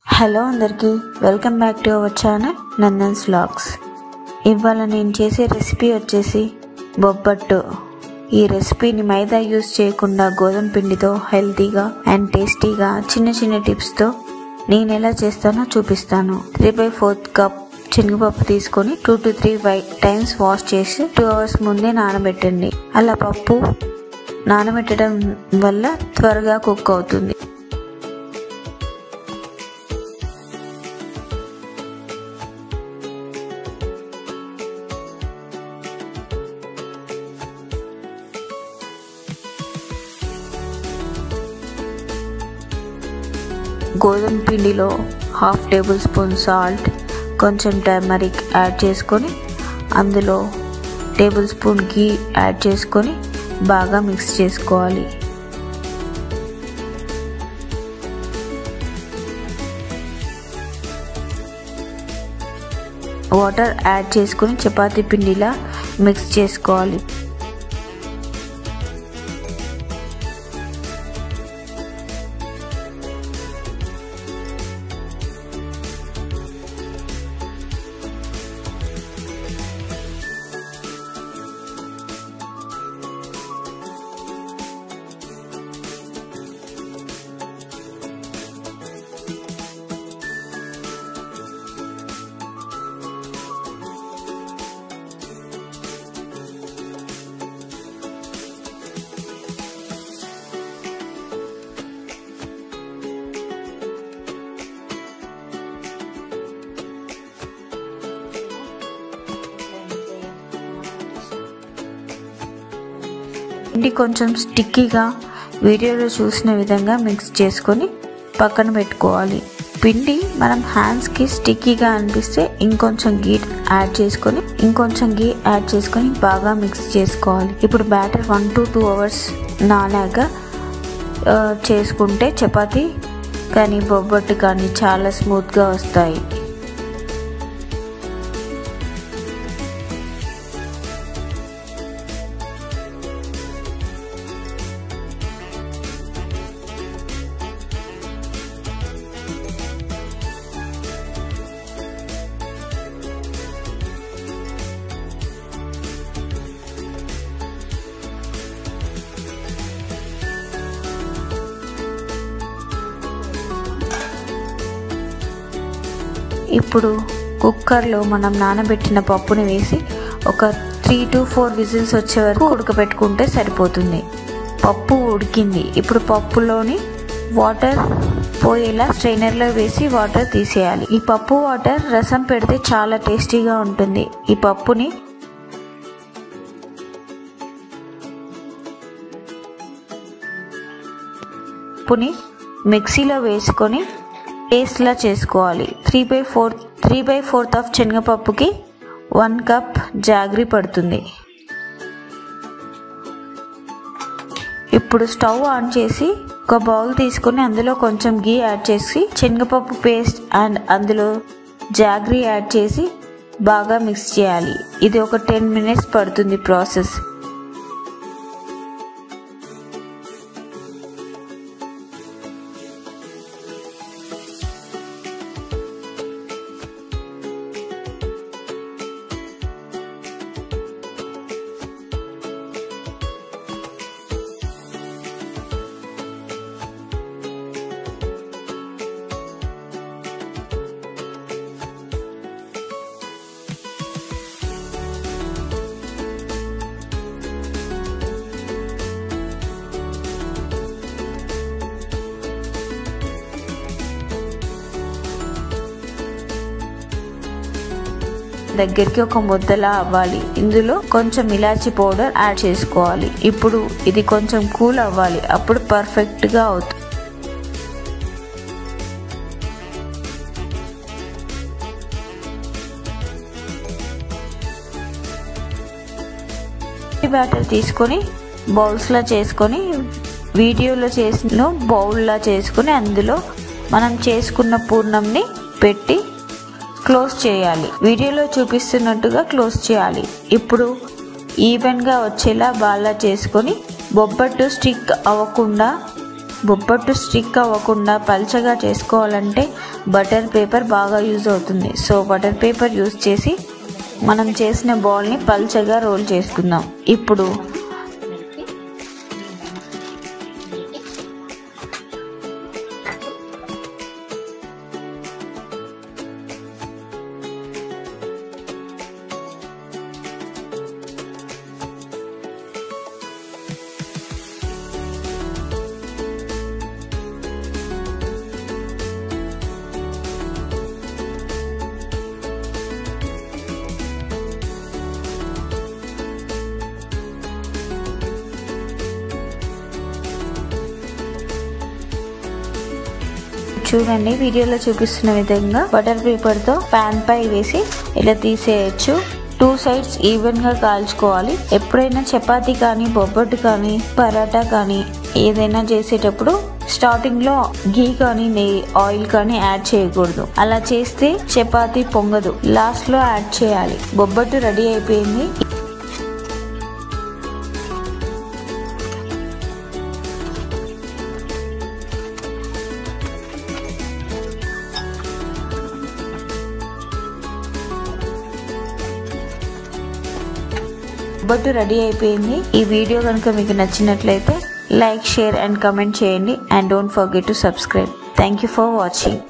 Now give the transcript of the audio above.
Hello అందరికీ welcome back to our channel Nandan's vlogs. ఇవాళ నేను చేసే రెసిపీ వచ్చేసి బొబ్బట్టు. ఈ రెసిపీని మైదా యూజ్ చేయకుండా గోధుమ పిండితో హెల్తీగా అండ్ టేస్టీగా చిన్న చిన్న టిప్స్తో నేను ఎలా చేస్తానో చూపిస్తాను. 3/4 కప్ శనగపప్పు తీసుకొని 2 to 3 టైమ్స్ వాష్ చేసి 2 hours ముందే నానబెట్టండి. అలా పప్పు నానబెట్టడం వల్ల త్వరగా కుక్ అవుతుంది. గోధుమ పిండిలో 1/2 tablespoon సాల్ట్, కొంచెం టర్మరిక్ యాడ్ చేసుకొని అందులో 1 tablespoon ఘీ యాడ్ చేసుకొని బాగా మిక్స్ చేసుకోవాలి. వాటర్ యాడ్ చేసుకొని చపాతీ పిండిలా మిక్స్ చేసుకోవాలి. పిండి కొంచెం స్టిక్కీగా వీడియోలో చూసిన విధంగా మిక్స్ చేసుకొని పక్కన పెట్టుకోవాలి. పిండి మనం హ్యాండ్స్కి స్టిక్కీగా అనిపిస్తే ఇంకొంచెం ఘీ యాడ్ చేసుకొని బాగా మిక్స్ చేసుకోవాలి. ఇప్పుడు బ్యాటర్ 1 to 2 hours నానాక చేసుకుంటే చపాతీ కానీ బొబ్బట్టు కానీ చాలా స్మూత్గా వస్తాయి. ఇప్పుడు కుక్కర్లో మనం నానబెట్టిన పప్పుని వేసి ఒక 3 to 4 విజిల్స్ వచ్చే వరకు ఉడకబెట్టుకుంటే సరిపోతుంది. పప్పు ఉడికింది. ఇప్పుడు పప్పులోని వాటర్ పోయేలా స్ట్రైనర్లో వేసి వాటర్ తీసేయాలి. ఈ పప్పు వాటర్ రసం పెడితే చాలా టేస్టీగా ఉంటుంది. ఈ పప్పుని మిక్సీలో వేసుకొని పేస్ట్లా చేసుకోవాలి. 3/4 ఆఫ్ శనగపప్పుకి 1 cup జాగ్రీ పడుతుంది. ఇప్పుడు స్టవ్ ఆన్ చేసి ఒక బౌల్ తీసుకొని అందులో కొంచెం ఘీ యాడ్ చేసి శనగపప్పు పేస్ట్ అండ్ అందులో జాగ్రీ యాడ్ చేసి బాగా మిక్స్ చేయాలి. ఇది ఒక 10 minutes పడుతుంది ప్రాసెస్. దగ్గరికి ఒక ముద్దలా అవ్వాలి. ఇందులో కొంచెం ఇలాచి పౌడర్ యాడ్ చేసుకోవాలి. ఇప్పుడు ఇది కొంచెం కూల్ అవ్వాలి. అప్పుడు పర్ఫెక్ట్గా అవుతుంది. బ్యాటర్ తీసుకొని బౌల్స్లా చేసుకొని వీడియోలో చేసిన బౌల్లా చేసుకొని అందులో మనం చేసుకున్న పూర్ణంని పెట్టి క్లోజ్ చేయాలి. వీడియోలో చూపిస్తున్నట్టుగా క్లోజ్ చేయాలి. ఇప్పుడు ఈవెన్గా వచ్చేలా బాల్లా చేసుకొని బొబ్బట్టు స్టిక్ అవ్వకుండా బొబ్బట్టు స్టిక్ అవ్వకుండా పల్చగా చేసుకోవాలంటే బటర్ పేపర్ బాగా యూజ్ అవుతుంది. సో బటర్ పేపర్ యూజ్ చేసి మనం చేసిన బాల్ని పల్చగా రోల్ చేసుకుందాం. ఇప్పుడు చూడండి, వీడియోలో చూపిస్తున్న విధంగా బటర్ పేపర్ తో పాన్ పై వేసి ఇలా తీసేయచ్చు. 2 సైడ్స్ ఈవెన్ గా కాల్చుకోవాలి. ఎప్పుడైనా చపాతీ కానీ బొబ్బట్టు కానీ పరాటా కానీ ఏదైనా చేసేటప్పుడు స్టార్టింగ్ లో ఘీ కానీ నెయ్యి ఆయిల్ కానీ యాడ్ చేయకూడదు. అలా చేస్తే చపాతీ పొంగదు. లాస్ట్ లో యాడ్ చేయాలి. బొబ్బట్టు రెడీ అయిపోయింది. బొబ్బట్టు రెడీ అయిపోయింది. ఈ వీడియో కనుక మీకు నచ్చినట్లయితే లైక్, షేర్ అండ్ కమెంట్ చేయండి. And don't forget to subscribe. Thank you for watching.